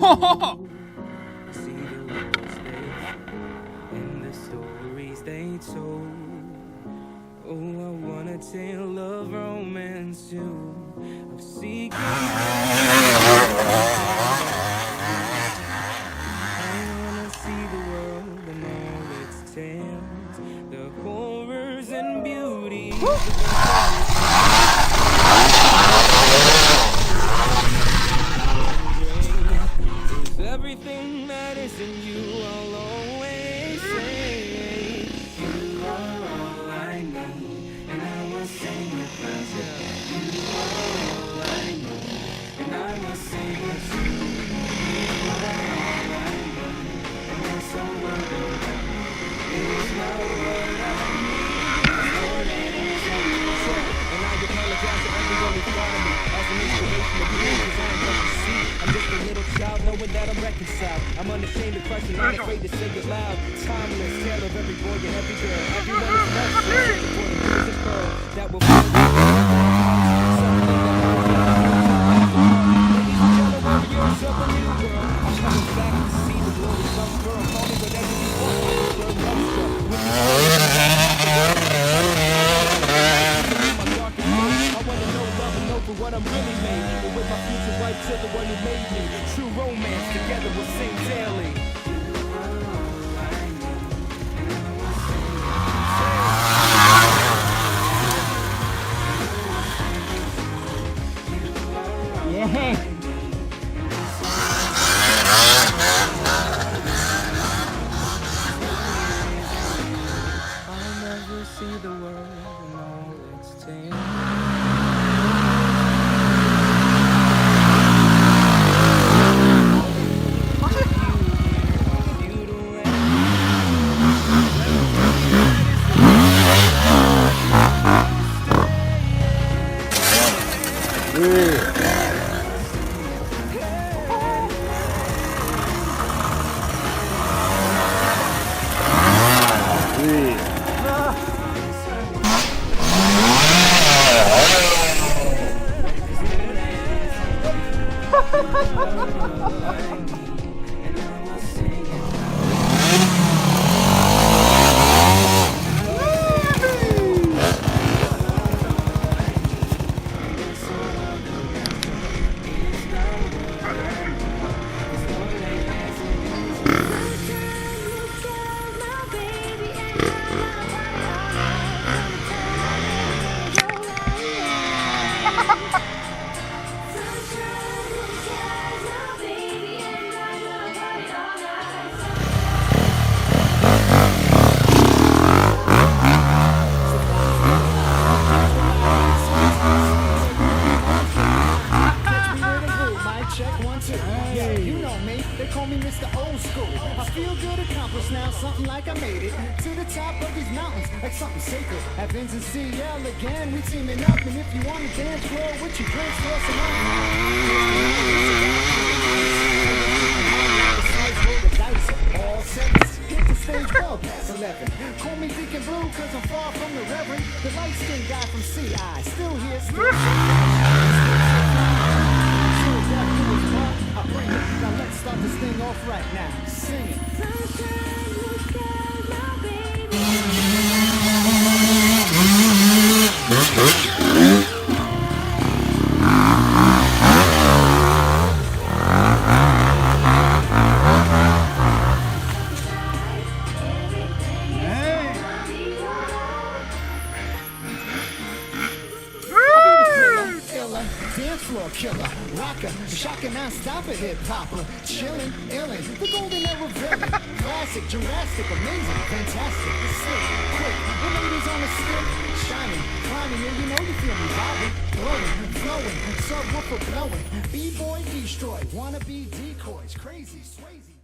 See the words and the stories they told. Oh, I want a tale of romance too, of seeking. I wanna see the world and all its tales, the horrors and beauty. Everything that isn't you, I'll always say. You are all I need, and I will sing about you. You are all I need, and I will sing with you. You are all I need, and that's all what I need. It's not what I need, it's what it is I need. And I apologize to everyone who thought of me as an inspiration of you, 'cause I ain't what you see. I'm just a little child knowing that I'm reconciled. I'm unashamed of question, not afraid to say it loud. Timeless, tale of every boy and every girl. Everyone is blessed for the music pearl that will be something that ladies and gentlemen, you're something new, girl. I'm coming back to see the glory some girl. Call me whatever you want. Girl, I wanna know love and know for what I'm really made. Even with my future wife to the one who made me. True romance together we'll sing daily. Yeah. I'll never see the world in all its tales. Something like I made it to the top of these mountains, like something sacred. Happens in CL again, we teaming up. And if you want to dance, floor with your drinks, toss them out. Roll the dice, all sevens. Hit the stage well past 11. Call me Deacon Blue, cause I'm far from the Reverend. The light-skinned guy from CI, still here, still I bring it. Now let's start this thing off right now. Sing it. Dance floor killer, rocker, shocking, non-stopper, hip-hopper, chillin', illin', the golden era villain, classic, Jurassic, amazing, fantastic, slick, quick, the ladies on the stick, shining, climbing, yeah, you know you feel me, vibing, blowing, flowing, subwoofer blowing, B-boy destroy, wanna be decoys, crazy, swayzy.